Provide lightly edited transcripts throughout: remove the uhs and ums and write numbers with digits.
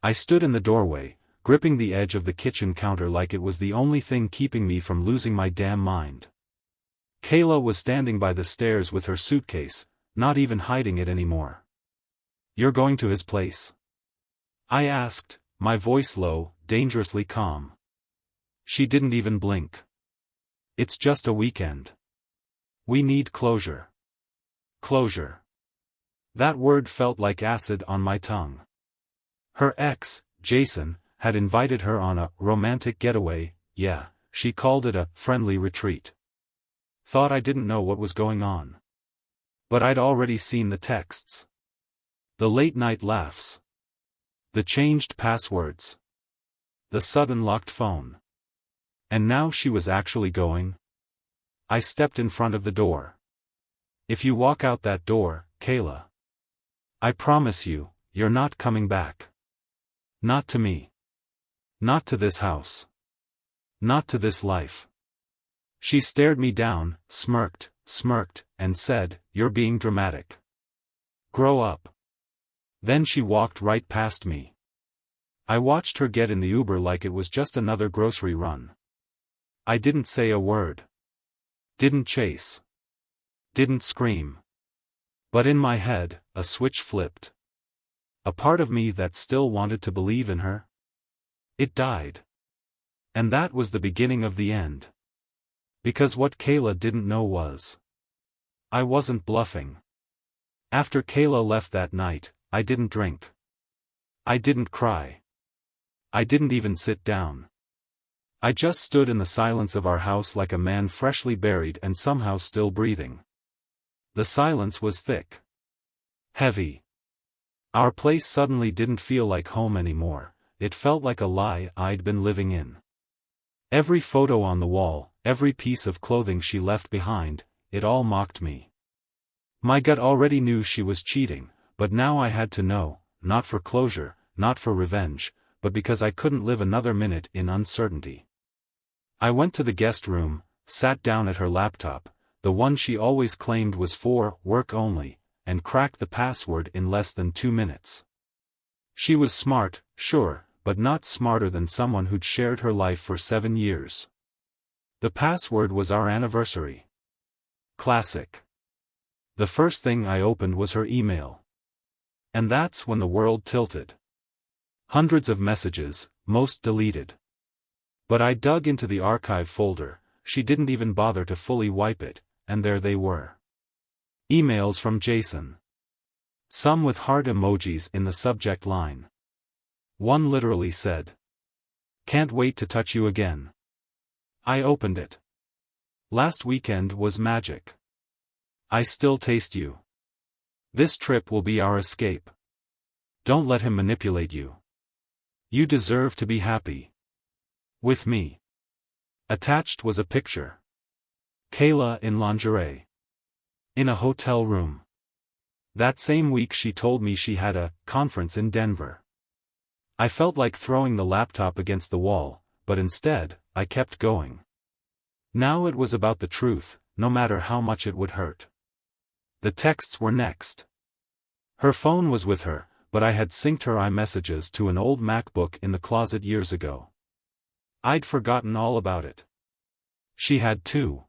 I stood in the doorway, gripping the edge of the kitchen counter like it was the only thing keeping me from losing my damn mind. Kayla was standing by the stairs with her suitcase, not even hiding it anymore. "You're going to his place?" I asked, my voice low, dangerously calm. She didn't even blink. "It's just a weekend. We need closure." Closure. That word felt like acid on my tongue. Her ex, Jason, had invited her on a romantic getaway. Yeah, she called it a friendly retreat. Thought I didn't know what was going on. But I'd already seen the texts. The late-night laughs. The changed passwords. The sudden locked phone. And now she was actually going? I stepped in front of the door. "If you walk out that door, Kayla, I promise you, you're not coming back. Not to me. Not to this house. Not to this life." She stared me down, smirked, and said, "You're being dramatic. Grow up." Then she walked right past me. I watched her get in the Uber like it was just another grocery run. I didn't say a word. Didn't chase. Didn't scream. But in my head, a switch flipped. A part of me that still wanted to believe in her? It died. And that was the beginning of the end. Because what Kayla didn't know was, I wasn't bluffing. After Kayla left that night, I didn't drink. I didn't cry. I didn't even sit down. I just stood in the silence of our house like a man freshly buried and somehow still breathing. The silence was thick. Heavy. Our place suddenly didn't feel like home anymore, it felt like a lie I'd been living in. Every photo on the wall, every piece of clothing she left behind, it all mocked me. My gut already knew she was cheating, but now I had to know, not for closure, not for revenge, but because I couldn't live another minute in uncertainty. I went to the guest room, sat down at her laptop, the one she always claimed was for work only, and cracked the password in less than 2 minutes. She was smart, sure, but not smarter than someone who'd shared her life for 7 years. The password was our anniversary. Classic. The first thing I opened was her email. And that's when the world tilted. Hundreds of messages, most deleted. But I dug into the archive folder, she didn't even bother to fully wipe it, and there they were. Emails from Jason. Some with heart emojis in the subject line. One literally said, "Can't wait to touch you again." I opened it. "Last weekend was magic. I still taste you. This trip will be our escape. Don't let him manipulate you. You deserve to be happy. With me." Attached was a picture. Kayla in lingerie. In a hotel room. That same week she told me she had a conference in Denver. I felt like throwing the laptop against the wall, but instead, I kept going. Now it was about the truth, no matter how much it would hurt. The texts were next. Her phone was with her, but I had synced her iMessages to an old MacBook in the closet years ago. I'd forgotten all about it. She had too.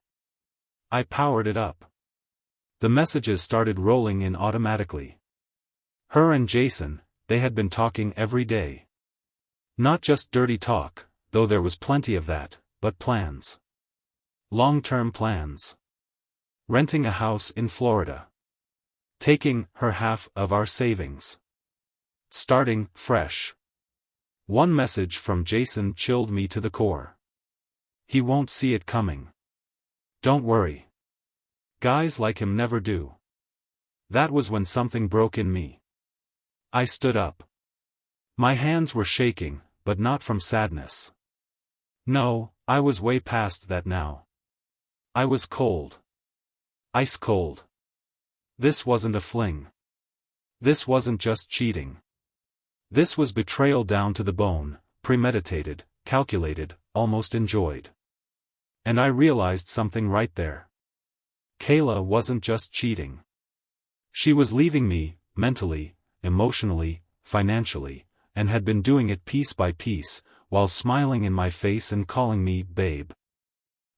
I powered it up. The messages started rolling in automatically. Her and Jason, they had been talking every day. Not just dirty talk, though there was plenty of that, but plans. Long-term plans. Renting a house in Florida. Taking her half of our savings. Starting fresh. One message from Jason chilled me to the core. "He won't see it coming. Don't worry. Guys like him never do." That was when something broke in me. I stood up. My hands were shaking, but not from sadness. No, I was way past that now. I was cold. Ice cold. This wasn't a fling. This wasn't just cheating. This was betrayal down to the bone, premeditated, calculated, almost enjoyed. And I realized something right there. Kayla wasn't just cheating. She was leaving me, mentally, emotionally, financially, and had been doing it piece by piece, while smiling in my face and calling me babe.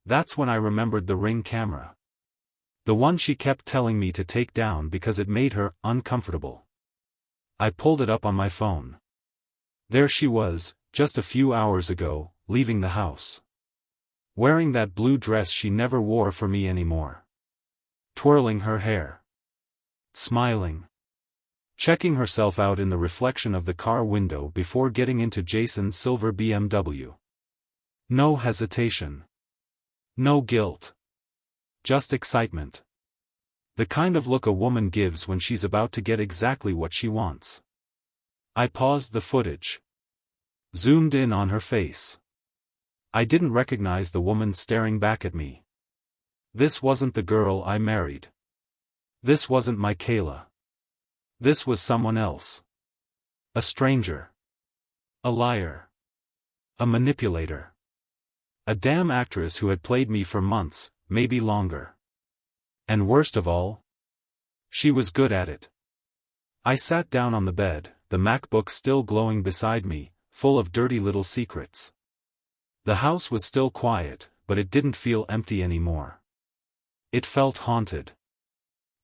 That's when I remembered the Ring camera. The one she kept telling me to take down because it made her uncomfortable. I pulled it up on my phone. There she was, just a few hours ago, leaving the house. Wearing that blue dress she never wore for me anymore. Twirling her hair. Smiling. Checking herself out in the reflection of the car window before getting into Jason's silver BMW. No hesitation. No guilt. Just excitement. The kind of look a woman gives when she's about to get exactly what she wants. I paused the footage. Zoomed in on her face. I didn't recognize the woman staring back at me. This wasn't the girl I married. This wasn't my Kayla. This was someone else. A stranger. A liar. A manipulator. A damn actress who had played me for months, maybe longer. And worst of all, she was good at it. I sat down on the bed, the MacBook still glowing beside me, full of dirty little secrets. The house was still quiet, but it didn't feel empty anymore. It felt haunted.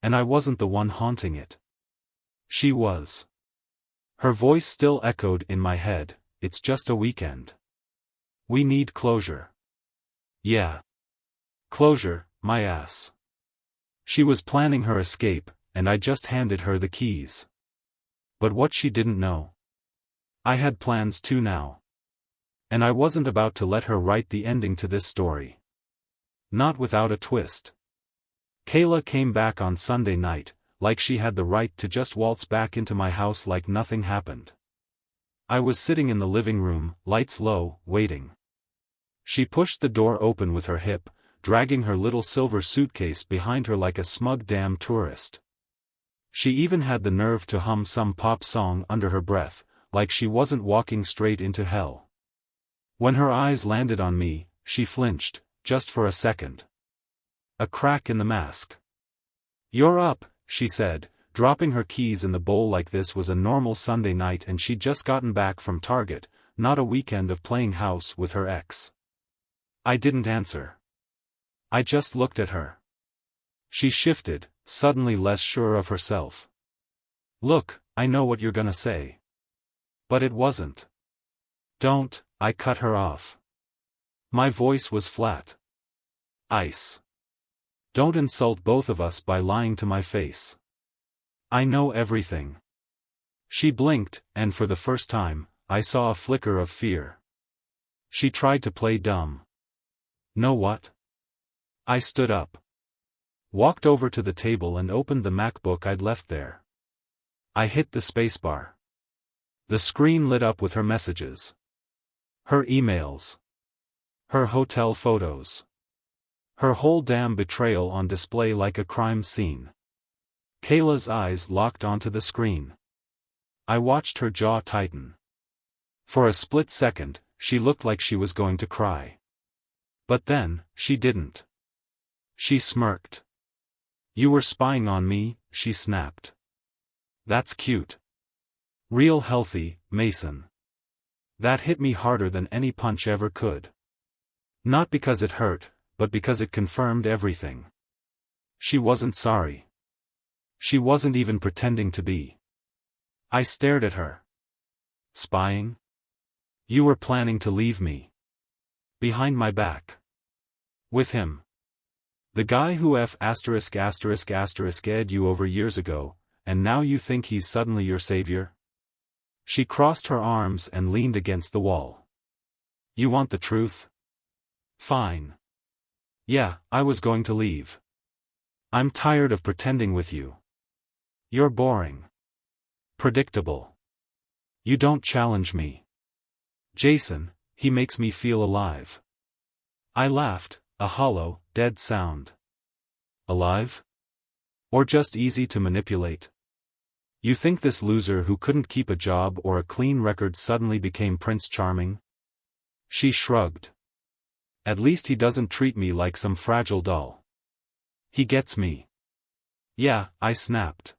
And I wasn't the one haunting it. She was. Her voice still echoed in my head, "It's just a weekend. We need closure." Yeah. Closure, my ass. She was planning her escape, and I just handed her the keys. But what she didn't know. I had plans too now. And I wasn't about to let her write the ending to this story. Not without a twist. Kayla came back on Sunday night, like she had the right to just waltz back into my house like nothing happened. I was sitting in the living room, lights low, waiting. She pushed the door open with her hip, dragging her little silver suitcase behind her like a smug damn tourist. She even had the nerve to hum some pop song under her breath, like she wasn't walking straight into hell. When her eyes landed on me, she flinched, just for a second. A crack in the mask. "You're up," she said, dropping her keys in the bowl like this was a normal Sunday night and she'd just gotten back from Target, not a weekend of playing house with her ex. I didn't answer. I just looked at her. She shifted, suddenly less sure of herself. "Look, I know what you're gonna say." But it wasn't. "Don't," I cut her off. My voice was flat. "Ice. Don't insult both of us by lying to my face. I know everything." She blinked, and for the first time, I saw a flicker of fear. She tried to play dumb. "Know what?" I stood up. Walked over to the table and opened the MacBook I'd left there. I hit the spacebar. The screen lit up with her messages. Her emails. Her hotel photos. Her whole damn betrayal on display like a crime scene. Kayla's eyes locked onto the screen. I watched her jaw tighten. For a split second, she looked like she was going to cry. But then, she didn't. She smirked. "You were spying on me," she snapped. "That's cute. Real healthy, Mason." That hit me harder than any punch ever could. Not because it hurt, but because it confirmed everything. She wasn't sorry. She wasn't even pretending to be. I stared at her. "Spying? You were planning to leave me. Behind my back. With him. The guy who *****ed you over years ago, and now you think he's suddenly your savior?" She crossed her arms and leaned against the wall. "You want the truth? Fine. Yeah, I was going to leave. I'm tired of pretending with you. You're boring. Predictable. You don't challenge me. Jason, he makes me feel alive." I laughed, a hollow, dead sound. Alive? Or just easy to manipulate? You think this loser who couldn't keep a job or a clean record suddenly became Prince Charming? She shrugged. "At least he doesn't treat me like some fragile doll. He gets me." "Yeah," I snapped.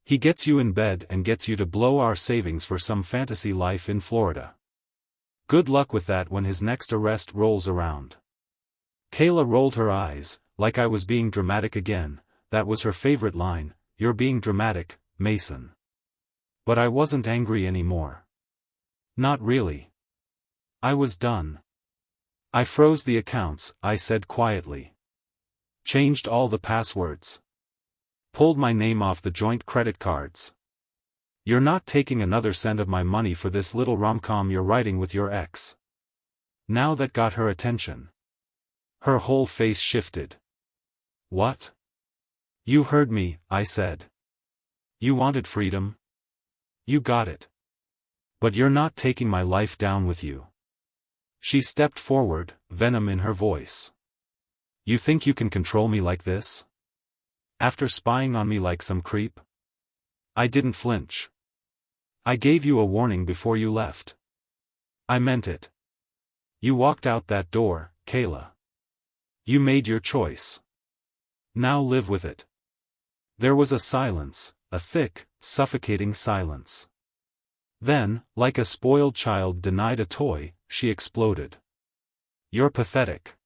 He gets you in bed and gets you to blow our savings for some fantasy life in Florida. Good luck with that when his next arrest rolls around. Kayla rolled her eyes, like I was being dramatic again. That was her favorite line, "You're being dramatic, Mason." But I wasn't angry anymore. Not really. I was done. I froze the accounts, I said quietly. Changed all the passwords. Pulled my name off the joint credit cards. You're not taking another cent of my money for this little rom-com you're writing with your ex. Now that got her attention. Her whole face shifted. What? You heard me, I said. You wanted freedom? You got it. But you're not taking my life down with you. She stepped forward, venom in her voice. You think you can control me like this? After spying on me like some creep? I didn't flinch. I gave you a warning before you left. I meant it. You walked out that door, Kayla. You made your choice. Now live with it. There was a silence, a thick, suffocating silence. Then, like a spoiled child denied a toy, she exploded. You're pathetic.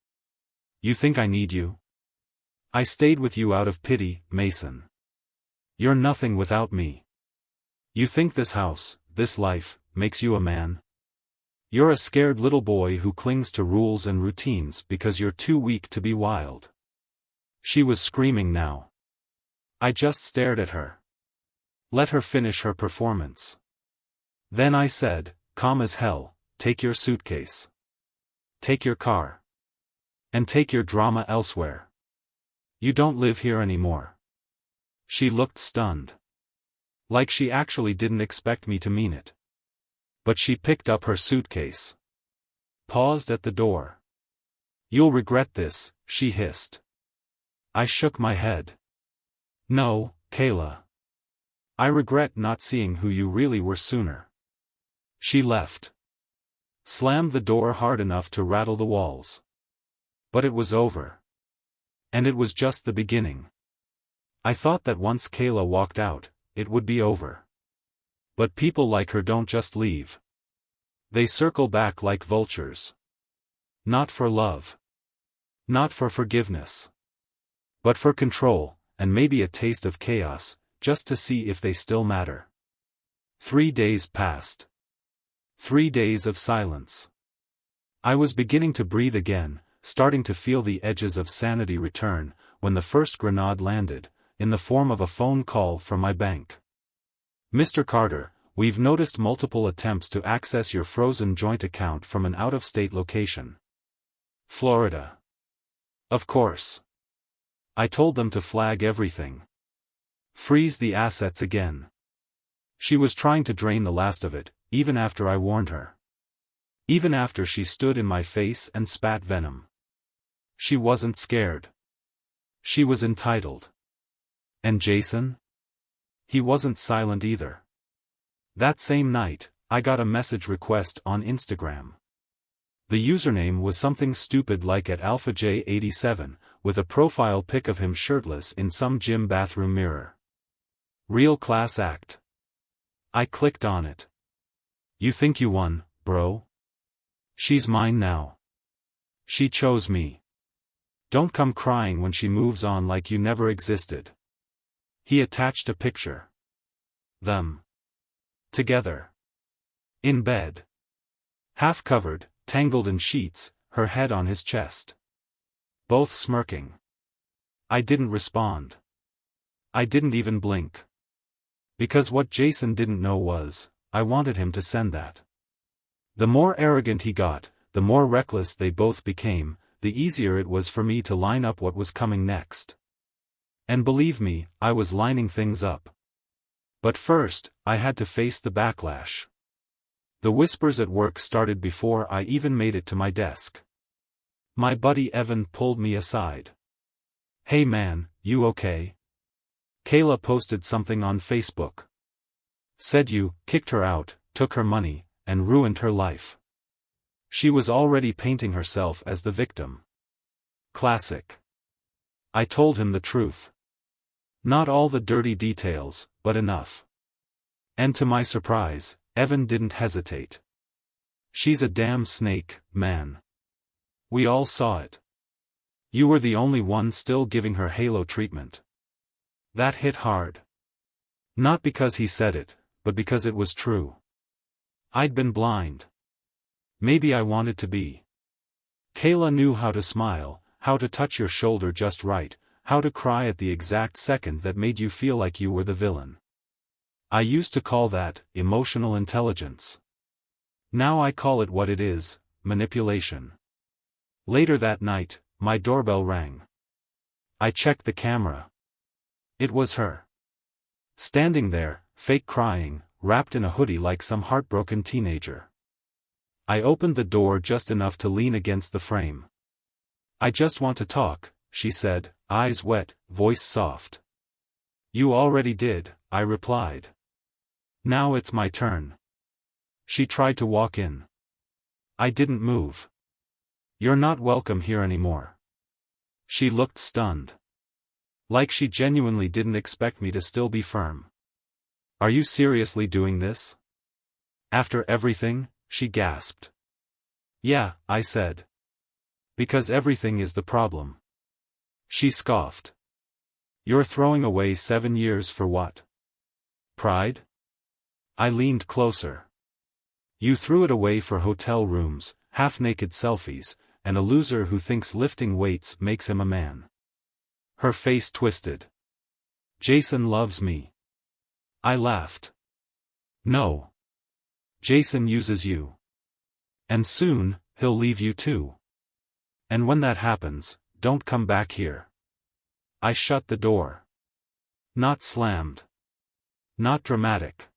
You think I need you? I stayed with you out of pity, Mason. You're nothing without me. You think this house, this life, makes you a man? You're a scared little boy who clings to rules and routines because you're too weak to be wild. She was screaming now. I just stared at her. Let her finish her performance. Then I said, calm as hell, take your suitcase. Take your car. And take your drama elsewhere. You don't live here anymore. She looked stunned. Like she actually didn't expect me to mean it. But she picked up her suitcase. Paused at the door. You'll regret this, she hissed. I shook my head. No, Kayla. I regret not seeing who you really were sooner. She left. Slammed the door hard enough to rattle the walls. But it was over. And it was just the beginning. I thought that once Kayla walked out, it would be over. But people like her don't just leave. They circle back like vultures. Not for love. Not for forgiveness. But for control, and maybe a taste of chaos, just to see if they still matter. 3 days passed. 3 days of silence. I was beginning to breathe again, starting to feel the edges of sanity return, when the first grenade landed, in the form of a phone call from my bank. Mr. Carter, we've noticed multiple attempts to access your frozen joint account from an out-of-state location. Florida. Of course. I told them to flag everything. Freeze the assets again. She was trying to drain the last of it, even after I warned her. Even after she stood in my face and spat venom. She wasn't scared. She was entitled. And Jason? He wasn't silent either. That same night, I got a message request on Instagram. The username was something stupid like @AlphaJ87, with a profile pic of him shirtless in some gym bathroom mirror. Real class act. I clicked on it. You think you won, bro? She's mine now. She chose me. Don't come crying when she moves on like you never existed. He attached a picture. Them. Together. In bed. Half covered, tangled in sheets, her head on his chest. Both smirking. I didn't respond. I didn't even blink. Because what Jason didn't know was, I wanted him to send that. The more arrogant he got, the more reckless they both became, the easier it was for me to line up what was coming next. And believe me, I was lining things up. But first, I had to face the backlash. The whispers at work started before I even made it to my desk. My buddy Evan pulled me aside. Hey man, you okay? Kayla posted something on Facebook. Said you kicked her out, took her money, and ruined her life. She was already painting herself as the victim. Classic. I told him the truth. Not all the dirty details, but enough. And to my surprise, Evan didn't hesitate. She's a damn snake, man. We all saw it. You were the only one still giving her halo treatment. That hit hard. Not because he said it, but because it was true. I'd been blind. Maybe I wanted to be. Kayla knew how to smile, how to touch your shoulder just right, how to cry at the exact second that made you feel like you were the villain. I used to call that emotional intelligence. Now I call it what it is, manipulation. Later that night, my doorbell rang. I checked the camera. It was her. Standing there, fake crying, wrapped in a hoodie like some heartbroken teenager. I opened the door just enough to lean against the frame. "I just want to talk," she said, eyes wet, voice soft. "You already did," I replied. "Now it's my turn." She tried to walk in. I didn't move. "You're not welcome here anymore." She looked stunned. Like she genuinely didn't expect me to still be firm. "Are you seriously doing this? After everything?" she gasped. "Yeah," I said. "Because everything is the problem." She scoffed. "You're throwing away 7 years for what? Pride?" I leaned closer. "You threw it away for hotel rooms, half-naked selfies, and a loser who thinks lifting weights makes him a man." Her face twisted. "Jason loves me." I laughed. "No. Jason uses you. And soon, he'll leave you too. And when that happens, don't come back here." I shut the door. Not slammed. Not dramatic.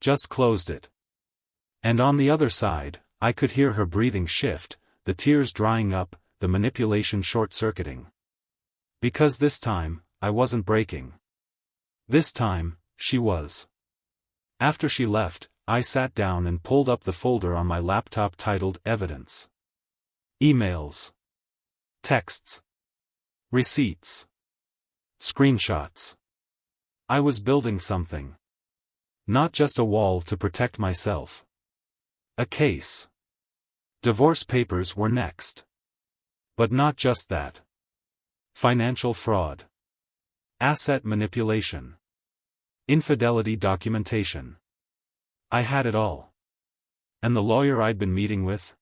Just closed it. And on the other side, I could hear her breathing shift, the tears drying up, the manipulation short-circuiting. Because this time, I wasn't breaking. This time, she was. After she left, I sat down and pulled up the folder on my laptop titled Evidence. Emails. Texts. Receipts. Screenshots. I was building something. Not just a wall to protect myself. A case. Divorce papers were next. But not just that. Financial fraud. Asset manipulation. Infidelity documentation. I had it all. And the lawyer I'd been meeting with?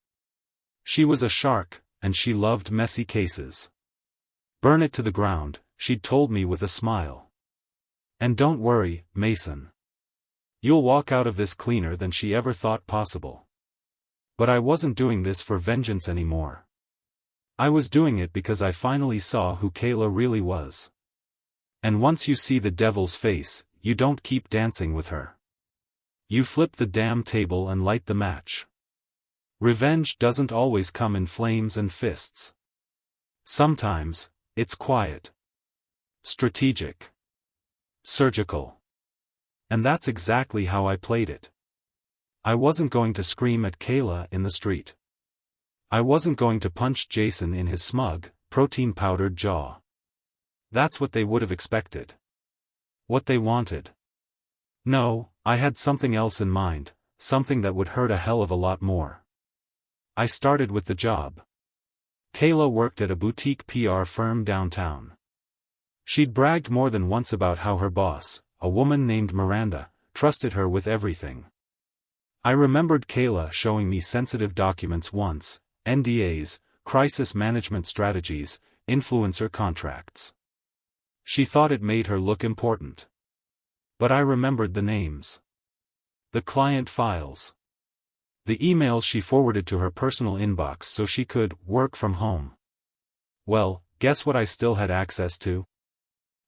She was a shark, and she loved messy cases. "Burn it to the ground," she'd told me with a smile. "And don't worry, Mason. You'll walk out of this cleaner than she ever thought possible." But I wasn't doing this for vengeance anymore. I was doing it because I finally saw who Kayla really was. And once you see the devil's face, you don't keep dancing with her. You flip the damn table and light the match. Revenge doesn't always come in flames and fists. Sometimes, it's quiet. Strategic. Surgical. And that's exactly how I played it. I wasn't going to scream at Kayla in the street. I wasn't going to punch Jason in his smug, protein-powdered jaw. That's what they would have expected. What they wanted. No, I had something else in mind, something that would hurt a hell of a lot more. I started with the job. Kayla worked at a boutique PR firm downtown. She'd bragged more than once about how her boss, a woman named Miranda, trusted her with everything. I remembered Kayla showing me sensitive documents once, NDAs, crisis management strategies, influencer contracts. She thought it made her look important. But I remembered the names. The client files. The emails she forwarded to her personal inbox so she could work from home. Well, guess what I still had access to?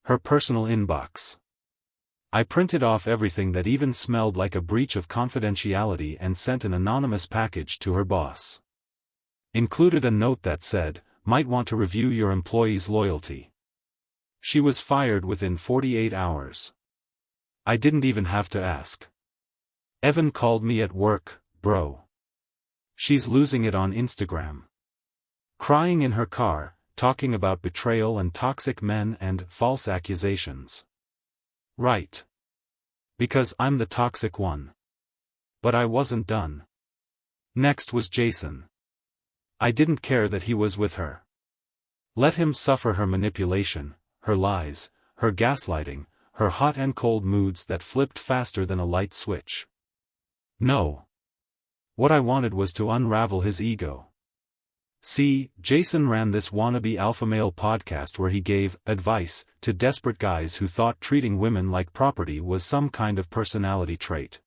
Her personal inbox. I printed off everything that even smelled like a breach of confidentiality and sent an anonymous package to her boss. Included a note that said, "Might want to review your employee's loyalty." She was fired within 48 hours. I didn't even have to ask. Evan called me at work, "Bro. She's losing it on Instagram. Crying in her car, talking about betrayal and toxic men and false accusations." Right. Because I'm the toxic one. But I wasn't done. Next was Jason. I didn't care that he was with her. Let him suffer her manipulation, her lies, her gaslighting, her hot and cold moods that flipped faster than a light switch. No. What I wanted was to unravel his ego. See, Jason ran this wannabe alpha male podcast where he gave advice to desperate guys who thought treating women like property was some kind of personality trait.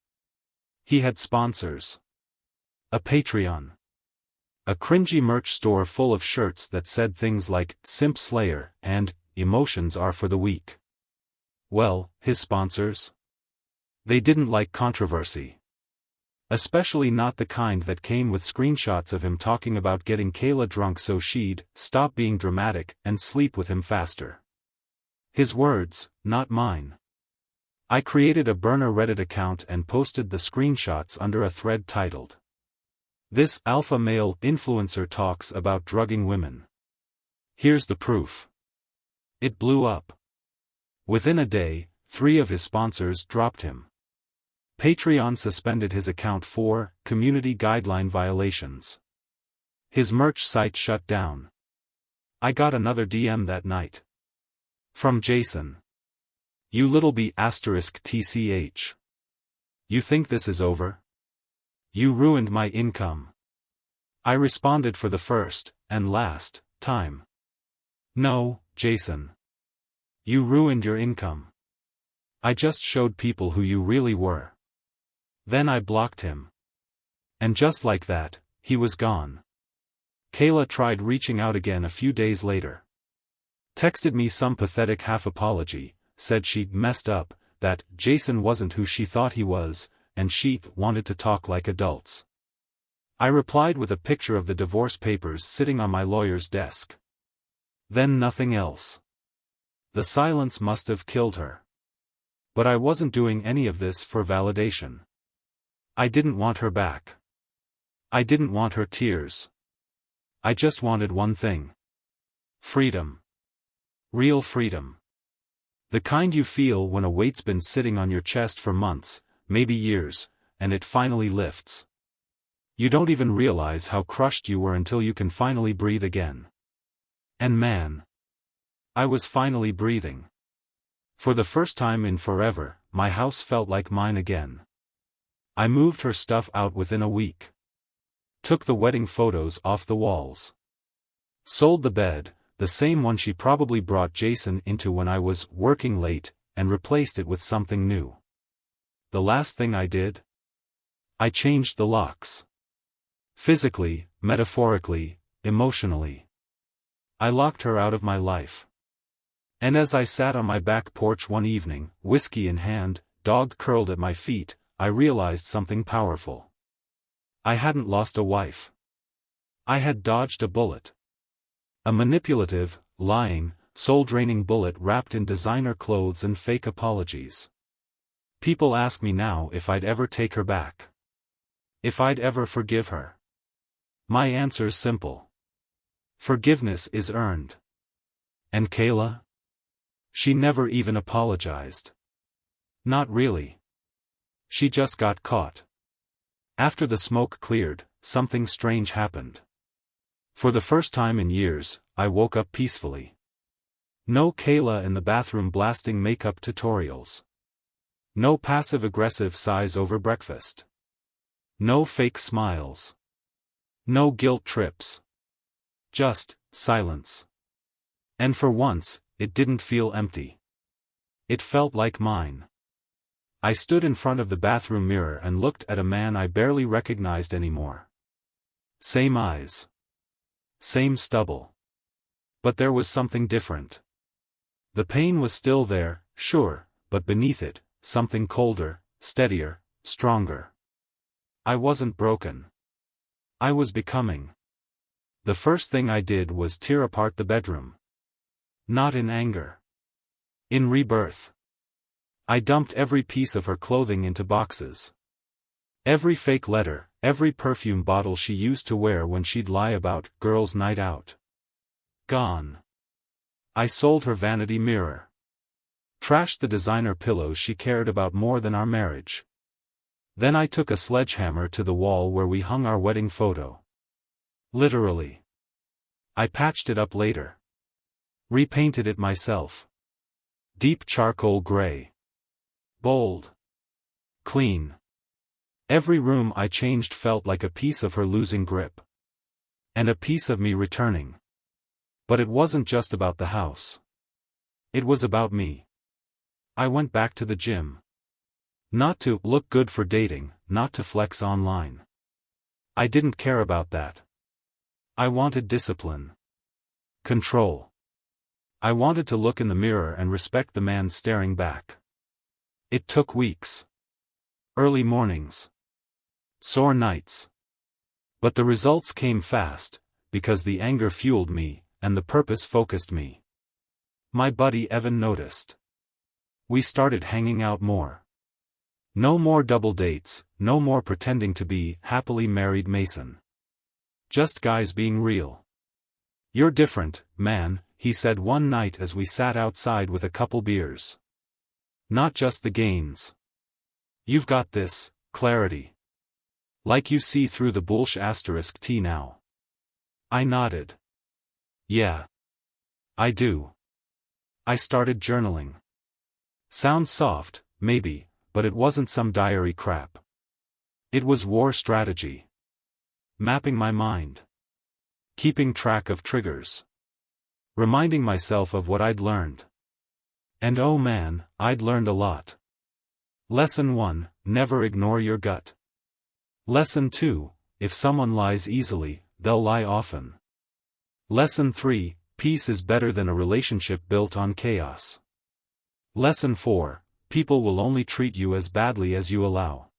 He had sponsors. A Patreon. A cringy merch store full of shirts that said things like, Simp Slayer, and, Emotions are for the weak. Well, his sponsors? They didn't like controversy. Especially not the kind that came with screenshots of him talking about getting Kayla drunk so she'd stop being dramatic and sleep with him faster. His words, not mine. I created a burner Reddit account and posted the screenshots under a thread titled, "This alpha male influencer talks about drugging women. Here's the proof." It blew up. Within a day, 3 of his sponsors dropped him. Patreon suspended his account for community guideline violations. His merch site shut down. I got another DM that night. From Jason. "You little b******. You think this is over? You ruined my income." I responded for the first, and last, time. "No, Jason. You ruined your income. I just showed people who you really were." Then I blocked him. And just like that, he was gone. Kayla tried reaching out again a few days later. Texted me some pathetic half-apology, said she'd messed up, that Jason wasn't who she thought he was, and she wanted to talk like adults. I replied with a picture of the divorce papers sitting on my lawyer's desk. Then nothing else. The silence must have killed her. But I wasn't doing any of this for validation. I didn't want her back. I didn't want her tears. I just wanted one thing. Freedom. Real freedom. The kind you feel when a weight's been sitting on your chest for months, maybe years, and it finally lifts. You don't even realize how crushed you were until you can finally breathe again. And man, I was finally breathing. For the first time in forever, my house felt like mine again. I moved her stuff out within a week. Took the wedding photos off the walls. Sold the bed, the same one she probably brought Jason into when I was working late, and replaced it with something new. The last thing I did? I changed the locks. Physically, metaphorically, emotionally. I locked her out of my life. And as I sat on my back porch one evening, whiskey in hand, dog curled at my feet, I realized something powerful. I hadn't lost a wife. I had dodged a bullet. A manipulative, lying, soul-draining bullet wrapped in designer clothes and fake apologies. People ask me now if I'd ever take her back. If I'd ever forgive her. My answer's simple. Forgiveness is earned. And Kayla? She never even apologized. Not really. She just got caught. After the smoke cleared, something strange happened. For the first time in years, I woke up peacefully. No Kayla in the bathroom blasting makeup tutorials. No passive-aggressive sighs over breakfast. No fake smiles. No guilt trips. Just silence. And for once, it didn't feel empty. It felt like mine. I stood in front of the bathroom mirror and looked at a man I barely recognized anymore. Same eyes. Same stubble. But there was something different. The pain was still there, sure, but beneath it, something colder, steadier, stronger. I wasn't broken. I was becoming. The first thing I did was tear apart the bedroom. Not in anger. In rebirth. I dumped every piece of her clothing into boxes. Every fake letter, every perfume bottle she used to wear when she'd lie about girls' night out. Gone. I sold her vanity mirror. Trashed the designer pillows she cared about more than our marriage. Then I took a sledgehammer to the wall where we hung our wedding photo. Literally. I patched it up later. Repainted it myself. Deep charcoal gray. Bold. Clean. Every room I changed felt like a piece of her losing grip. And a piece of me returning. But it wasn't just about the house. It was about me. I went back to the gym. Not to look good for dating, not to flex online. I didn't care about that. I wanted discipline. Control. I wanted to look in the mirror and respect the man staring back. It took weeks. Early mornings. Sore nights. But the results came fast, because the anger fueled me, and the purpose focused me. My buddy Evan noticed. We started hanging out more. No more double dates, no more pretending to be happily married Mason. Just guys being real. "You're different, man," he said one night as we sat outside with a couple beers. "Not just the gains. You've got this clarity. Like you see through the bullsh *T now." I nodded. "Yeah. I do." I started journaling. Sounds soft, maybe, but it wasn't some diary crap. It was war strategy. Mapping my mind. Keeping track of triggers. Reminding myself of what I'd learned. And oh man, I'd learned a lot. Lesson 1, never ignore your gut. Lesson 2, if someone lies easily, they'll lie often. Lesson 3, peace is better than a relationship built on chaos. Lesson 4, people will only treat you as badly as you allow.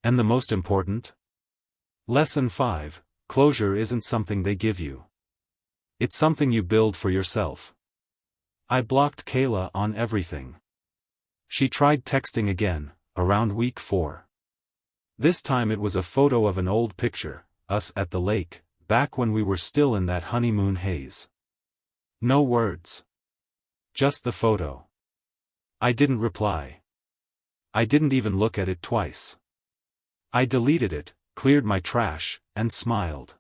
And the most important? Lesson 5, closure isn't something they give you. It's something you build for yourself. I blocked Kayla on everything. She tried texting again, around week 4. This time it was a photo of an old picture, us at the lake, back when we were still in that honeymoon haze. No words. Just the photo. I didn't reply. I didn't even look at it twice. I deleted it, cleared my trash, and smiled.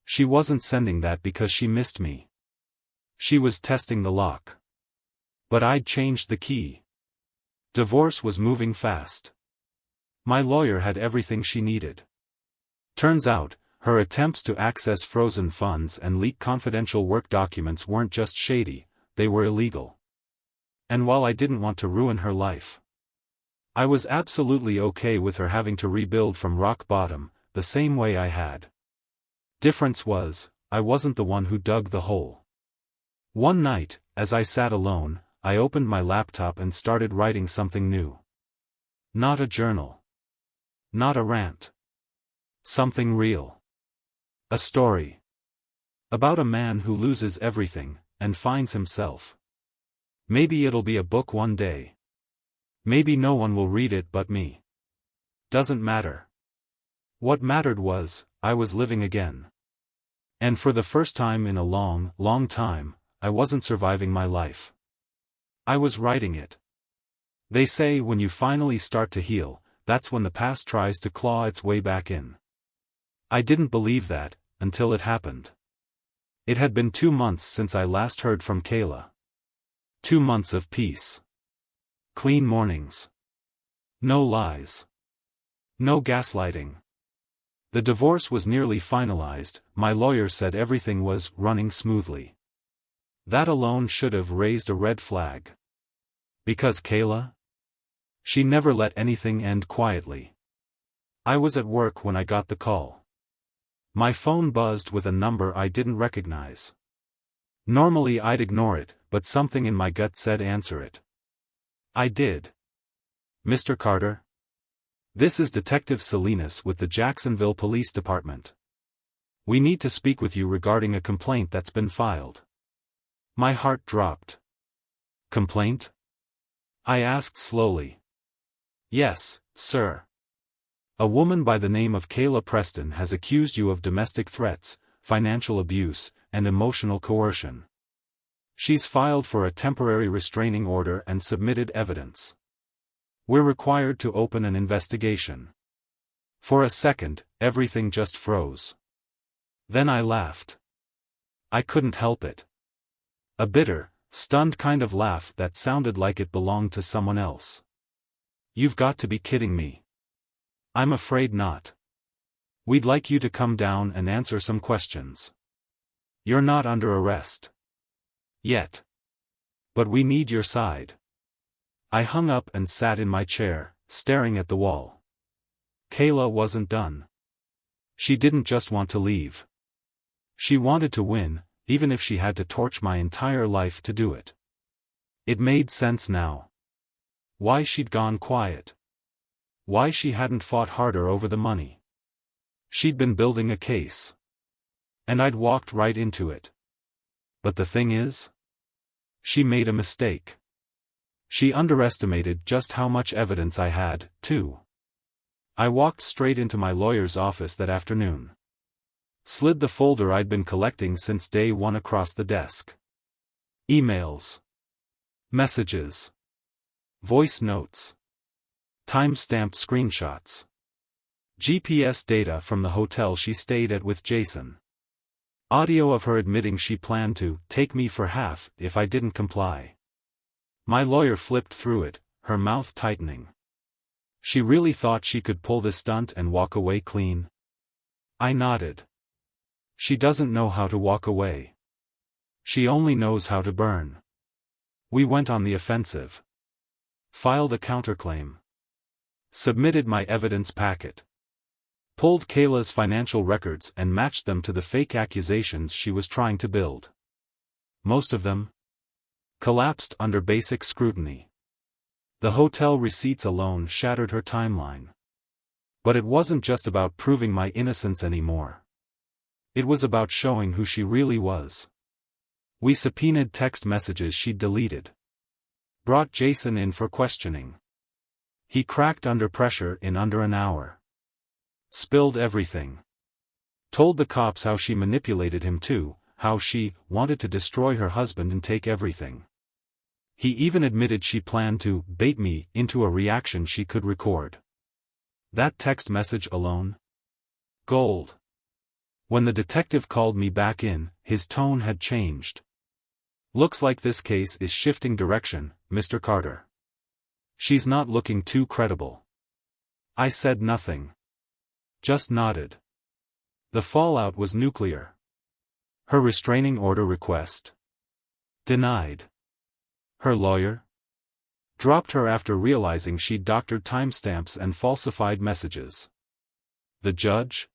She wasn't sending that because she missed me. She was testing the lock. But I'd changed the key. Divorce was moving fast. My lawyer had everything she needed. Turns out, her attempts to access frozen funds and leak confidential work documents weren't just shady, they were illegal. And while I didn't want to ruin her life, I was absolutely okay with her having to rebuild from rock bottom, the same way I had. Difference was, I wasn't the one who dug the hole. One night, as I sat alone, I opened my laptop and started writing something new. Not a journal. Not a rant. Something real. A story. About a man who loses everything, and finds himself. Maybe it'll be a book one day. Maybe no one will read it but me. Doesn't matter. What mattered was, I was living again. And for the first time in a long, long time, I wasn't surviving my life. I was writing it. They say when you finally start to heal, that's when the past tries to claw its way back in. I didn't believe that, until it happened. It had been 2 months since I last heard from Kayla. 2 months of peace. Clean mornings. No lies. No gaslighting. The divorce was nearly finalized, my lawyer said everything was running smoothly. That alone should have raised a red flag. Because Kayla? She never let anything end quietly. I was at work when I got the call. My phone buzzed with a number I didn't recognize. Normally I'd ignore it, but something in my gut said answer it. I did. "Mr. Carter? This is Detective Salinas with the Jacksonville Police Department. We need to speak with you regarding a complaint that's been filed." My heart dropped. "Complaint?" I asked slowly. "Yes, sir. A woman by the name of Kayla Preston has accused you of domestic threats, financial abuse, and emotional coercion. She's filed for a temporary restraining order and submitted evidence. We're required to open an investigation. For a second, everything just froze. Then I laughed. I couldn't help it. A bitter, stunned kind of laugh that sounded like it belonged to someone else. You've got to be kidding me. I'm afraid not. We'd like you to come down and answer some questions. You're not under arrest. Yet. But we need your side. I hung up and sat in my chair, staring at the wall. Kayla wasn't done. She didn't just want to leave. She wanted to win, even if she had to torch my entire life to do it. It made sense now. Why she'd gone quiet. Why she hadn't fought harder over the money. She'd been building a case. And I'd walked right into it. But the thing is, she made a mistake. She underestimated just how much evidence I had, too. I walked straight into my lawyer's office that afternoon. Slid the folder I'd been collecting since day one across the desk. Emails. Messages. Voice notes. Time-stamped screenshots. GPS data from the hotel she stayed at with Jason. Audio of her admitting she planned to take me for half if I didn't comply. My lawyer flipped through it, her mouth tightening. She really thought she could pull this stunt and walk away clean? I nodded. She doesn't know how to walk away. She only knows how to burn. We went on the offensive. Filed a counterclaim. Submitted my evidence packet. Pulled Kayla's financial records and matched them to the fake accusations she was trying to build. Most of them collapsed under basic scrutiny. The hotel receipts alone shattered her timeline. But it wasn't just about proving my innocence anymore. It was about showing who she really was. We subpoenaed text messages she'd deleted. Brought Jason in for questioning. He cracked under pressure in under an hour. Spilled everything. Told the cops how she manipulated him too, how she wanted to destroy her husband and take everything. He even admitted she planned to bait me into a reaction she could record. That text message alone? Gold. When the detective called me back in, his tone had changed. Looks like this case is shifting direction, Mr. Carter. She's not looking too credible. I said nothing. Just nodded. The fallout was nuclear. Her restraining order request. Denied. Her lawyer? Dropped her after realizing she'd doctored timestamps and falsified messages. The judge?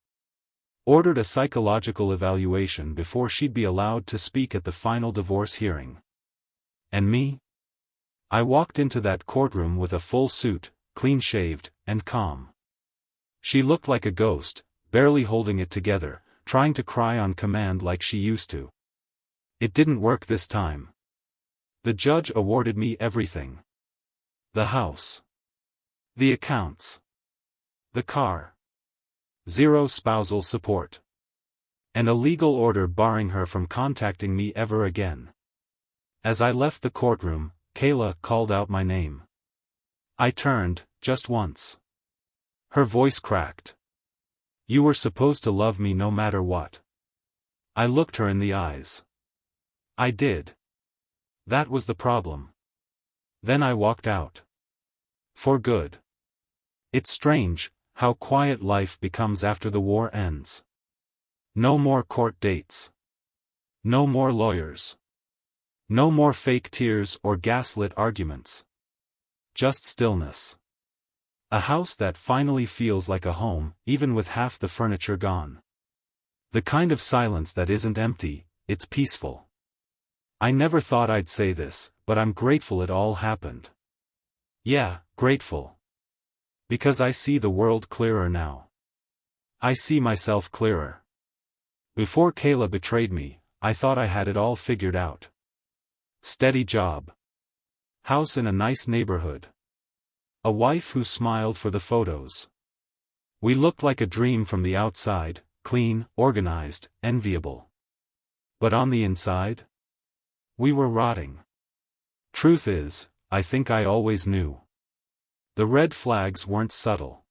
Ordered a psychological evaluation before she'd be allowed to speak at the final divorce hearing. And me? I walked into that courtroom with a full suit, clean-shaved, and calm. She looked like a ghost, barely holding it together, trying to cry on command like she used to. It didn't work this time. The judge awarded me everything. The house. The accounts. The car. Zero spousal support. And a legal order barring her from contacting me ever again. As I left the courtroom, Kayla called out my name. I turned, just once. Her voice cracked. You were supposed to love me no matter what. I looked her in the eyes. I did. That was the problem. Then I walked out. For good. It's strange how quiet life becomes after the war ends. No more court dates. No more lawyers. No more fake tears or gaslit arguments. Just stillness. A house that finally feels like a home, even with half the furniture gone. The kind of silence that isn't empty, it's peaceful. I never thought I'd say this, but I'm grateful it all happened. Yeah, grateful. Because I see the world clearer now. I see myself clearer. Before Kayla betrayed me, I thought I had it all figured out. Steady job. House in a nice neighborhood. A wife who smiled for the photos. We looked like a dream from the outside, clean, organized, enviable. But on the inside? We were rotting. Truth is, I think I always knew. The red flags weren't subtle.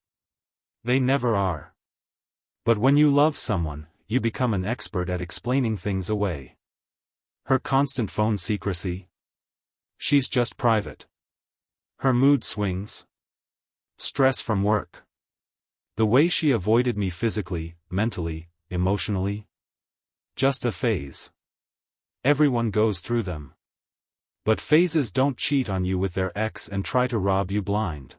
They never are. But when you love someone, you become an expert at explaining things away. Her constant phone secrecy. She's just private. Her mood swings. Stress from work. The way she avoided me physically, mentally, emotionally. Just a phase. Everyone goes through them. But phases don't cheat on you with their ex and try to rob you blind.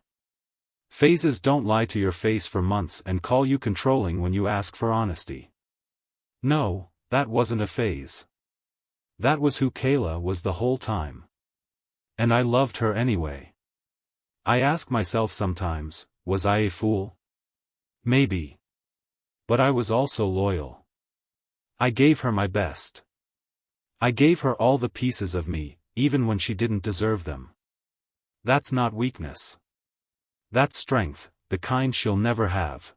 Phases don't lie to your face for months and call you controlling when you ask for honesty. No, that wasn't a phase. That was who Kayla was the whole time. And I loved her anyway. I ask myself sometimes, was I a fool? Maybe. But I was also loyal. I gave her my best. I gave her all the pieces of me, even when she didn't deserve them. That's not weakness. That's strength, the kind she'll never have.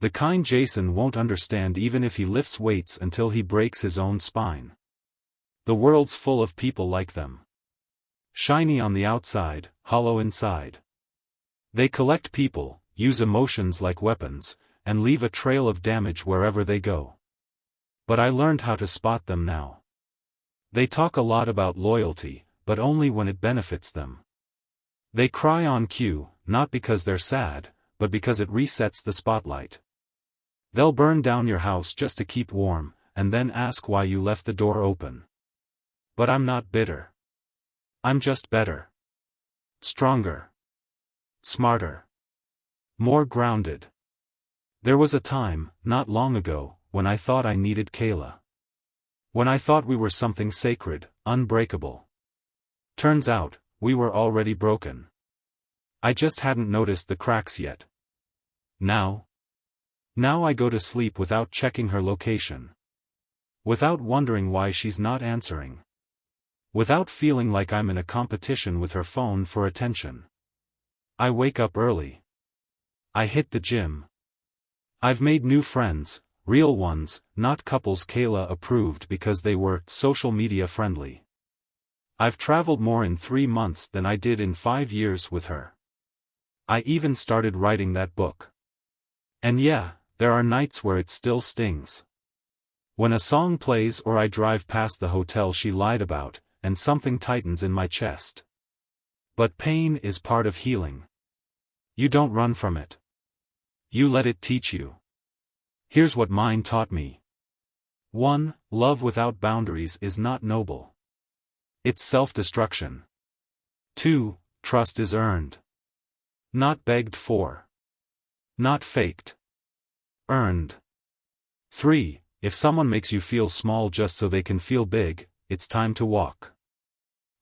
The kind Jason won't understand even if he lifts weights until he breaks his own spine. The world's full of people like them. Shiny on the outside, hollow inside. They collect people, use emotions like weapons, and leave a trail of damage wherever they go. But I learned how to spot them now. They talk a lot about loyalty, but only when it benefits them. They cry on cue, not because they're sad, but because it resets the spotlight. They'll burn down your house just to keep warm, and then ask why you left the door open. But I'm not bitter. I'm just better. Stronger. Smarter. More grounded. There was a time, not long ago, when I thought I needed Kayla. When I thought we were something sacred, unbreakable. Turns out, we were already broken. I just hadn't noticed the cracks yet. Now I go to sleep without checking her location. Without wondering why she's not answering. Without feeling like I'm in a competition with her phone for attention. I wake up early. I hit the gym. I've made new friends. Real ones, not couples Kayla approved because they were social media friendly. I've traveled more in 3 months than I did in 5 years with her. I even started writing that book. And yeah, there are nights where it still stings. When a song plays or I drive past the hotel she lied about, and something tightens in my chest. But pain is part of healing. You don't run from it. You let it teach you. Here's what mine taught me. 1. Love without boundaries is not noble. It's self-destruction. 2. Trust is earned. Not begged for. Not faked. Earned. 3. If someone makes you feel small just so they can feel big, it's time to walk.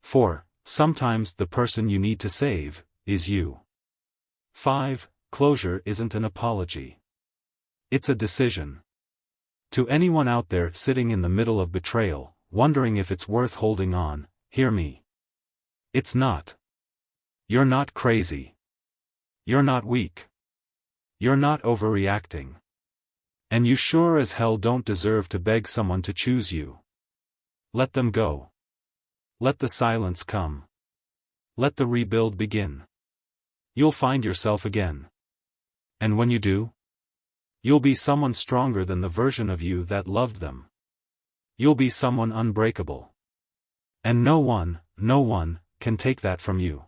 4. Sometimes the person you need to save is you. 5. Closure isn't an apology. It's a decision. To anyone out there sitting in the middle of betrayal, wondering if it's worth holding on, hear me. It's not. You're not crazy. You're not weak. You're not overreacting. And you sure as hell don't deserve to beg someone to choose you. Let them go. Let the silence come. Let the rebuild begin. You'll find yourself again. And when you do, you'll be someone stronger than the version of you that loved them. You'll be someone unbreakable. And no one can take that from you.